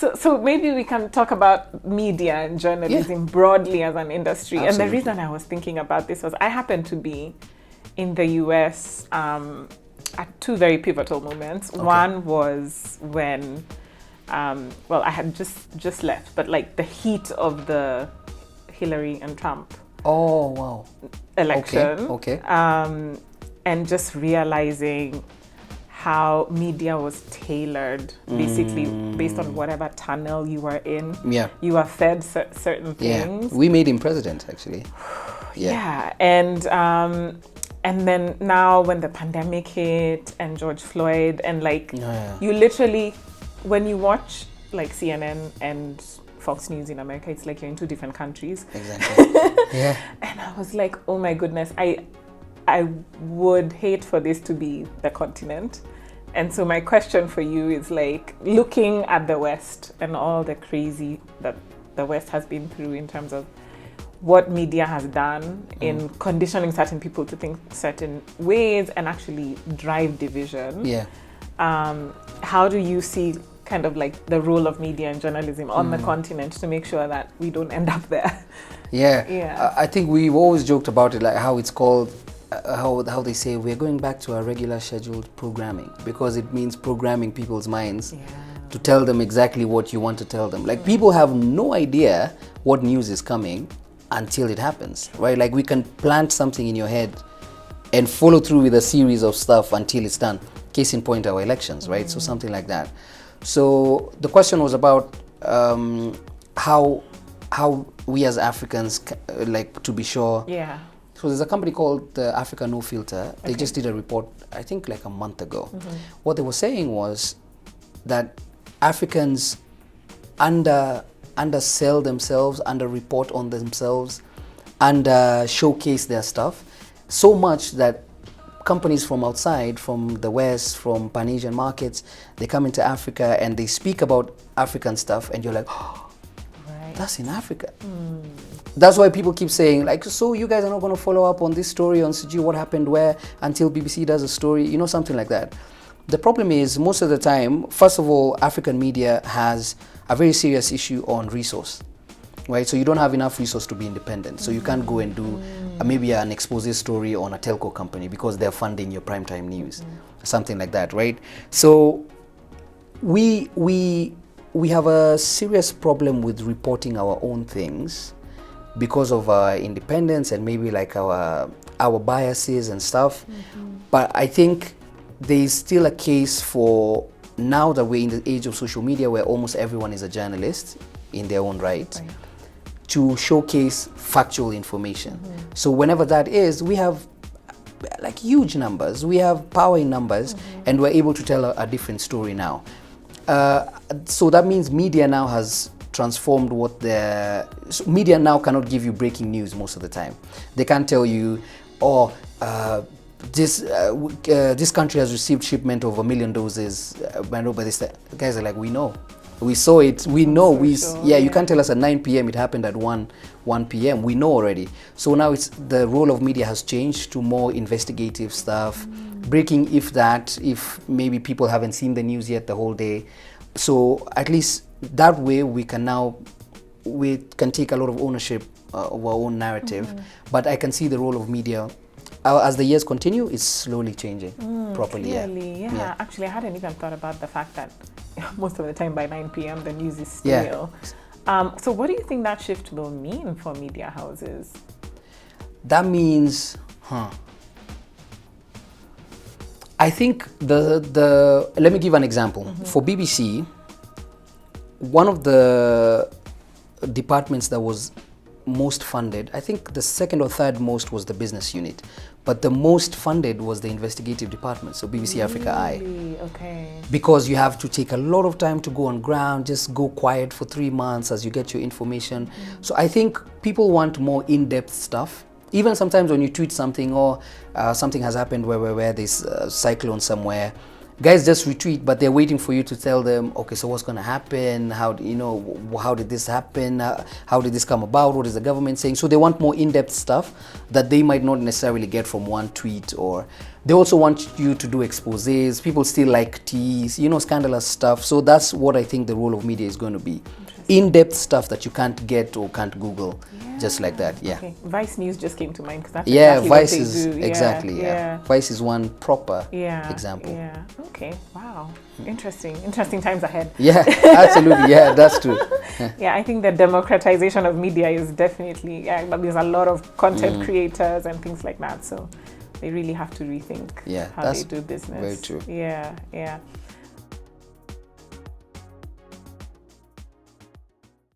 So maybe we can talk about media and journalism broadly as an industry. Absolutely. And the reason I was thinking about this was I happened to be in the US at two very pivotal moments. Okay. One was when, well, I had just left, but like the heat of the Hillary and Trump Oh, wow. election. Okay. And just realizing how media was tailored basically based on whatever tunnel you were in. Yeah. You were fed certain Yeah. things. We made him president, actually. Yeah. And then now when the pandemic hit and George Floyd and like you literally, when you watch like CNN and Fox News in America, it's like you're in two different countries. Exactly. Yeah. And I was like, oh my goodness, I would hate for this to be the continent. And so my question for you is like, looking at the West and all the crazy that the West has been through in terms of what media has done in conditioning certain people to think certain ways and actually drive division. Yeah. How do you see kind of like the role of media and journalism on the continent to make sure that we don't end up there? Yeah. I think we've always joked about it, like how it's called, how they say we're going back to our regular scheduled programming, because it means programming people's minds to tell them exactly what you want to tell them. Like people have no idea what news is coming until it happens, right? Like we can plant something in your head and follow through with a series of stuff until it's done. Case in point, our elections, right? So something like that. So the question was about how we as Africans, like to be sure. Yeah. So there's a company called the Africa No Filter. They just did a report, I think like a month ago. What they were saying was that Africans undersell themselves, under-report on themselves, showcase their stuff so much that companies from outside, from the West, from Pan-Asian markets, they come into Africa and they speak about African stuff, and you're like, oh, that's in Africa. That's why people keep saying, like, so you guys are not going to follow up on this story on CG, what happened where, until BBC does a story, you know, something like that. The problem is, most of the time, first of all, African media has a very serious issue on resource, right? So you don't have enough resource to be independent. So you can't go and do maybe an expose story on a telco company because they're funding your primetime news, something like that, right? So we have a serious problem with reporting our own things because of our independence and maybe like our biases and stuff. But I think there is still a case for, now that we're in the age of social media where almost everyone is a journalist in their own right, to showcase factual information. So whenever that is, we have like huge numbers, we have power in numbers, and we're able to tell a different story now. So that means media now has transformed what so media now cannot give you breaking news most of the time. They can't tell you, oh, this country has received shipment of 1 million doses. But this guys are like, we know, we saw it, we know, you can't tell us at 9 p.m. it happened at 1 p.m. We know already. So now it's the role of media has changed to more investigative stuff, breaking if maybe people haven't seen the news yet the whole day. So at least that way we can take a lot of ownership of our own narrative. But I can see the role of media as the years continue, it's slowly changing properly. Clearly, yeah. Actually, I hadn't even thought about the fact that most of the time by 9 p.m. the news is stale. So what do you think that shift will mean for media houses? That means, I think let me give an example. For BBC, one of the departments that was most funded, I think the second or third most was the business unit, but the most funded was the investigative department, so BBC Africa Eye. Okay. Because you have to take a lot of time to go on ground, just go quiet for 3 months as you get your information. So I think people want more in-depth stuff. Even sometimes when you tweet something or something has happened where there's a cyclone somewhere, guys just retweet, but they're waiting for you to tell them, okay, so what's going to happen? How did this happen? How did this come about? What is the government saying? So they want more in-depth stuff that they might not necessarily get from one tweet or They also want you to do exposés. People still like teas, scandalous stuff. So that's what I think the role of media is going to be. In-depth stuff that you can't get or can't Google, just like that. Yeah. Okay. Vice News just came to mind because that's Yeah, exactly Vice what they is do. exactly. Yeah. Vice is one proper example. Yeah. Okay. Wow. Interesting times ahead. Yeah, absolutely. Yeah, that's true. Yeah, I think the democratization of media is definitely, there's a lot of content creators and things like that. So they really have to rethink how they do business. Very true. Yeah.